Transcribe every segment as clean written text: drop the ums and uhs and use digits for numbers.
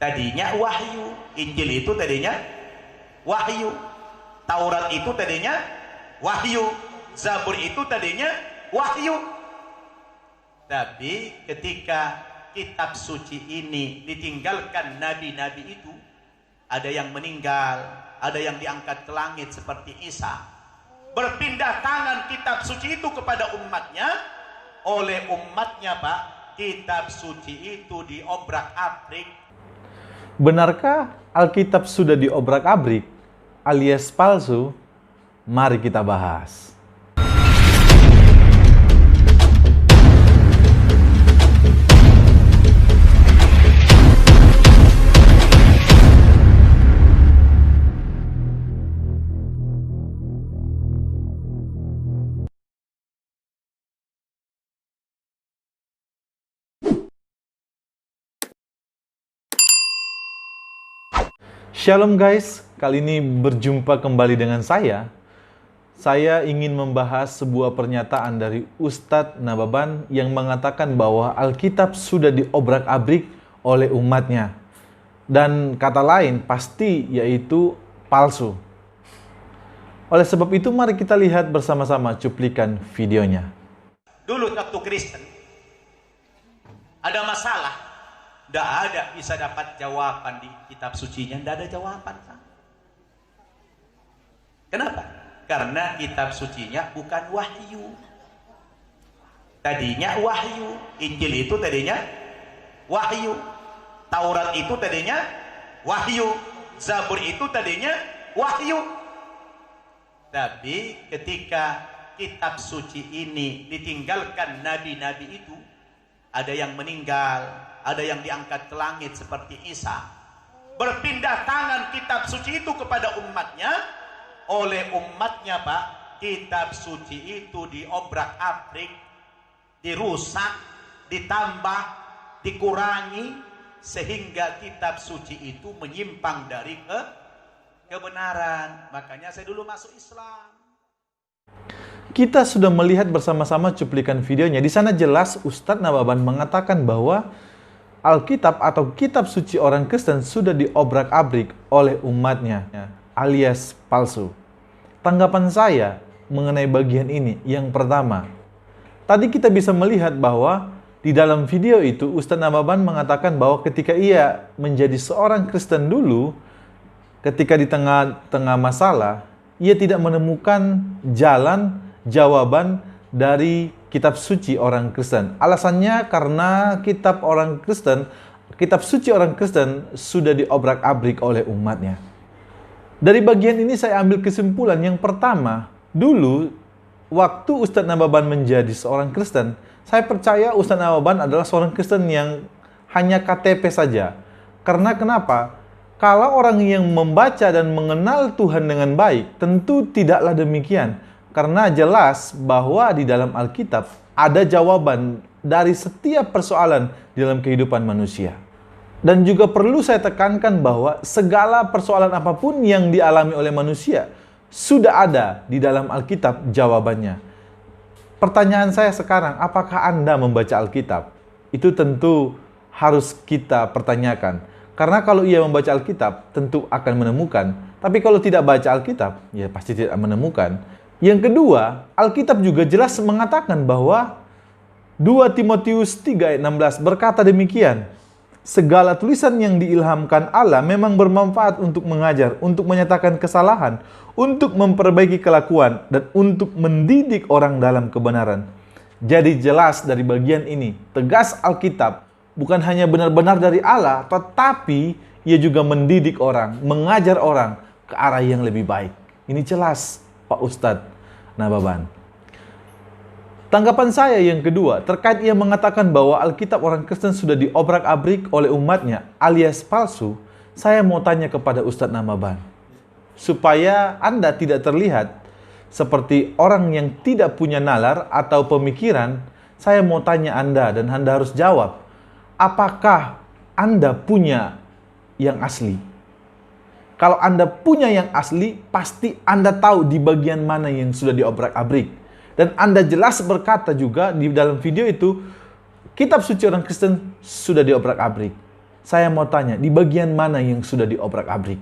tadinya wahyu. Injil itu tadinya wahyu. Taurat itu tadinya wahyu. Zabur itu tadinya wahyu. Tapi ketika kitab suci ini ditinggalkan nabi-nabi itu, ada yang meninggal, ada yang diangkat ke langit seperti Isa. Berpindah tangan kitab suci itu kepada umatnya. Oleh umatnya, Pak, kitab suci itu diobrak-abrik. Benarkah Alkitab sudah diobrak-abrik alias palsu? Mari kita bahas. Shalom guys, kali ini berjumpa kembali dengan saya. Saya ingin membahas sebuah pernyataan dari Ustadz Nababan yang mengatakan bahwa Alkitab sudah diobrak-abrik oleh umatnya. Dan kata lain pasti yaitu palsu. Oleh sebab itu mari kita lihat bersama-sama cuplikan videonya. Dulu waktu Kristen ada masalah, tidak ada bisa dapat jawaban di kitab sucinya, tidak ada jawaban. Kenapa? Karena kitab sucinya bukan wahyu. Tadinya wahyu. Injil itu tadinya wahyu. Taurat itu tadinya wahyu. Zabur itu tadinya wahyu. Tapi ketika kitab suci ini ditinggalkan nabi-nabi itu, ada yang meninggal, ada yang diangkat ke langit seperti Isa. Berpindah tangan kitab suci itu kepada umatnya. Oleh umatnya, Pak, kitab suci itu diobrak-abrik, dirusak, ditambah, dikurangi, sehingga kitab suci itu menyimpang dari kebenaran. Makanya saya dulu masuk Islam. Kita sudah melihat bersama-sama cuplikan videonya. Di sana jelas Ustadz Nababan mengatakan bahwa Alkitab atau kitab suci orang Kristen sudah diobrak-abrik oleh umatnya, alias palsu. Tanggapan saya mengenai bagian ini yang pertama, tadi kita bisa melihat bahwa di dalam video itu Ustadz Nababan mengatakan bahwa ketika ia menjadi seorang Kristen dulu, ketika di tengah-tengah masalah, ia tidak menemukan jalan jawaban dari kitab suci orang Kristen. Alasannya karena kitab suci orang Kristen sudah diobrak-abrik oleh umatnya. Dari bagian ini saya ambil kesimpulan yang pertama, dulu waktu Ustadz Nababan menjadi seorang Kristen, saya percaya Ustadz Nababan adalah seorang Kristen yang hanya KTP saja. Karena kenapa? Kalau orang yang membaca dan mengenal Tuhan dengan baik, tentu tidaklah demikian. Karena jelas bahwa di dalam Alkitab ada jawaban dari setiap persoalan di dalam kehidupan manusia. Dan juga perlu saya tekankan bahwa segala persoalan apapun yang dialami oleh manusia sudah ada di dalam Alkitab jawabannya. Pertanyaan saya sekarang, apakah Anda membaca Alkitab? Itu tentu harus kita pertanyakan. Karena kalau ia membaca Alkitab, tentu akan menemukan. Tapi kalau tidak baca Alkitab, ya pasti tidak menemukan. Yang kedua, Alkitab juga jelas mengatakan bahwa 2 Timotius 3 ayat 16 berkata demikian, segala tulisan yang diilhamkan Allah memang bermanfaat untuk mengajar, untuk menyatakan kesalahan, untuk memperbaiki kelakuan, dan untuk mendidik orang dalam kebenaran. Jadi jelas dari bagian ini, tegas Alkitab bukan hanya benar-benar dari Allah, tetapi ia juga mendidik orang, mengajar orang ke arah yang lebih baik. Ini jelas, Pak Ustadz Nababan. Tanggapan saya yang kedua, terkait ia mengatakan bahwa Alkitab orang Kristen sudah diobrak-abrik oleh umatnya, alias palsu, saya mau tanya kepada Ustadz Nababan. Supaya Anda tidak terlihat seperti orang yang tidak punya nalar atau pemikiran, saya mau tanya Anda dan Anda harus jawab. Apakah Anda punya yang asli? Kalau Anda punya yang asli, pasti Anda tahu di bagian mana yang sudah diobrak-abrik. Dan Anda jelas berkata juga di dalam video itu, kitab suci orang Kristen sudah diobrak-abrik. Saya mau tanya, di bagian mana yang sudah diobrak-abrik?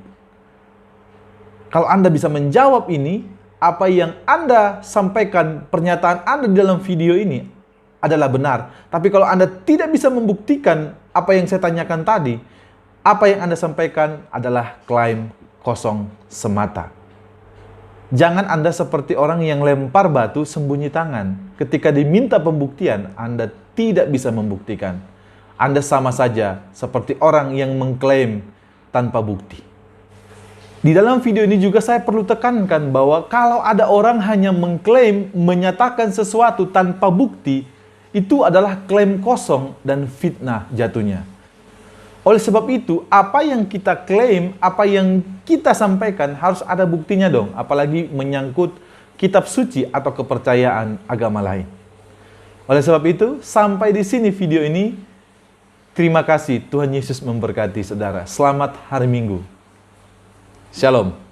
Kalau Anda bisa menjawab ini, apa yang Anda sampaikan, pernyataan Anda di dalam video ini adalah benar. Tapi kalau Anda tidak bisa membuktikan apa yang saya tanyakan tadi, apa yang Anda sampaikan adalah klaim kosong semata. Jangan Anda seperti orang yang lempar batu sembunyi tangan. Ketika diminta pembuktian, Anda tidak bisa membuktikan. Anda sama saja seperti orang yang mengklaim tanpa bukti. Di dalam video ini juga saya perlu tekankan bahwa kalau ada orang hanya mengklaim, menyatakan sesuatu tanpa bukti, itu adalah klaim kosong dan fitnah jatuhnya. Oleh sebab itu, apa yang kita klaim, apa yang kita sampaikan harus ada buktinya dong. Apalagi menyangkut kitab suci atau kepercayaan agama lain. Oleh sebab itu, sampai di sini video ini. Terima kasih, Tuhan Yesus memberkati saudara. Selamat hari Minggu. Shalom.